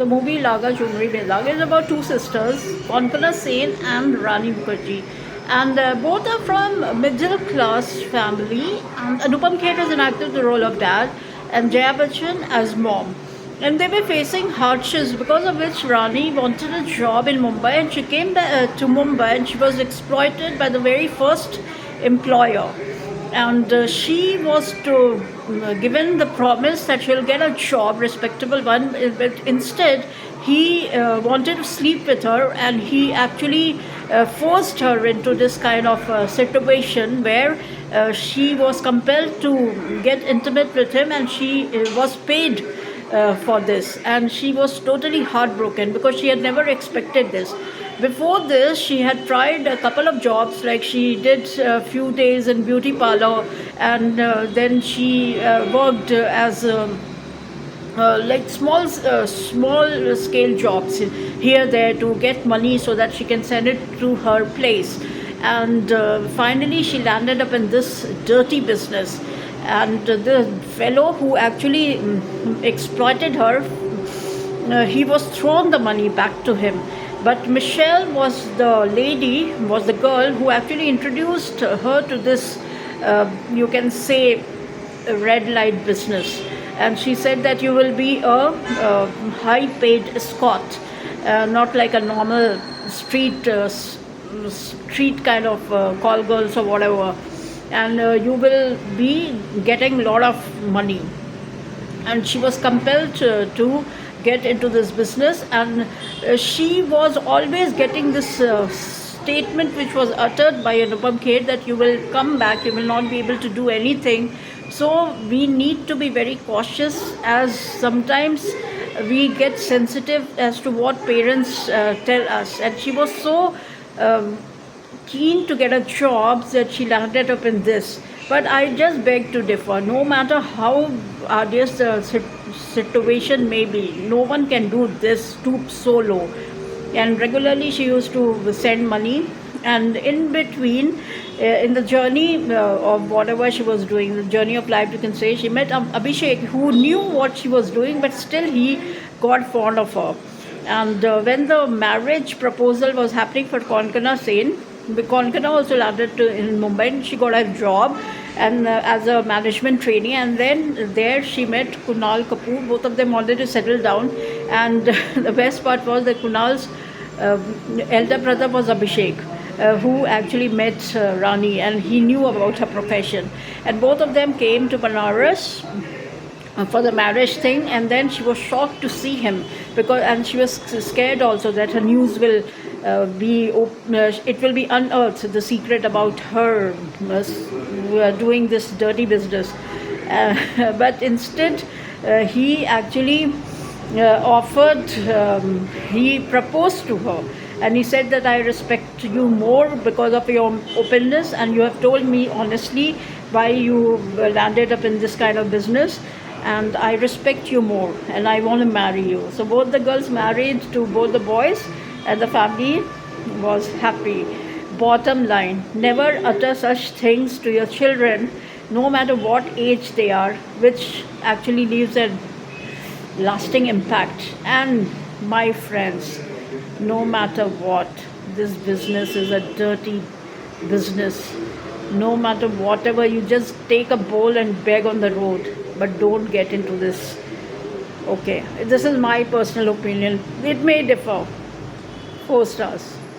The movie Laga Chumri Mein Laga is about two sisters, Konkona Sen and Rani Mukherjee. And both are from middle class family. And Anupam Kher has enacted the role of dad and Jaya Bachchan as mom. And they were facing hardships because of which Rani wanted a job in Mumbai and she came to Mumbai and she was exploited by the very first employer, and she was given the promise that she'll get a job, respectable one, but instead he wanted to sleep with her, and he actually forced her into this kind of situation where she was compelled to get intimate with him, and she was paid for this, and she was totally heartbroken because she had never expected this. Before this, she had tried a couple of jobs, like she did a few days in beauty parlor, and then she worked as like small scale jobs here there to get money so that she can send it to her place. And finally, she landed up in this dirty business. And the fellow who actually exploited her, he was thrown the money back to him. But Michelle was the girl who actually introduced her to this, you can say, red light business. And she said that you will be a high paid escort, not like a normal street kind of call girls or whatever. And you will be getting a lot of money. And she was compelled to get into this business, and she was always getting this statement which was uttered by Anupam Kher that you will come back, you will not be able to do anything. So we need to be very cautious, as sometimes we get sensitive as to what parents tell us. And she was so keen to get a job that she landed up in this. But I just beg to differ. No matter how arduous the situation may be, no one can do this, stoop so low. And regularly she used to send money. And in between, in the journey of whatever she was doing, the journey of life, you can say, she met Abhishek, who knew what she was doing, but still he got fond of her. And when the marriage proposal was happening for Konkona Sen, Konkona also landed in Mumbai, and she got a job and as a management trainee. And then there she met Kunal Kapoor. Both of them wanted to settle down, and the best part was that Kunal's elder brother was Abhishek, who actually met Rani, and he knew about her profession. And both of them came to Banaras for the marriage thing. And then she was shocked to see him, and she was scared also that her news will it will be unearthed, the secret about her doing this dirty business. But instead, he actually he proposed to her, and he said that I respect you more because of your openness, and you have told me honestly why you landed up in this kind of business, and I respect you more, and I want to marry you. So both the girls married to both the boys, and the family was happy. Bottom line, never utter such things to your children, no matter what age they are, which actually leaves a lasting impact. And my friends, no matter what, this business is a dirty business. No matter whatever, you just take a bowl and beg on the road, but don't get into this. Okay, this is my personal opinion. It may differ. 4 stars.